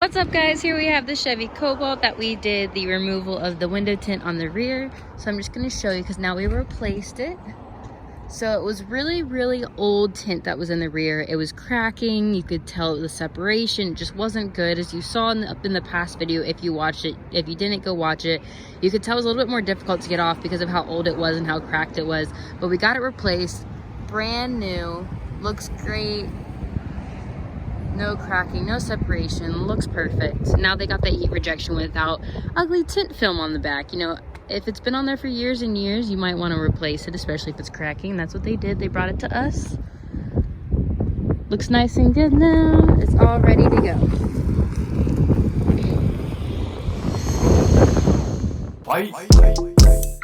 What's up, guys? Here we have the Chevy Cobalt that we did the removal of the window tint on the rear. So I'm just going to show you because now we replaced it. So it was really old tint that was in the rear. It was cracking. You could tell the separation just wasn't good, as you saw up in the past video. If you watched it, if you didn't, go watch it. You could tell it was a little bit more difficult to get off because of how old it was and how cracked it was. But we got it replaced, brand new, looks great. No cracking, no separation, looks perfect. Now they got the heat rejection without ugly tint film on the back. You know, if it's been on there for years and years, you might want to replace it, especially if it's cracking. That's what they did. They brought it to us. Looks nice and good now. It's all ready to go. Bye.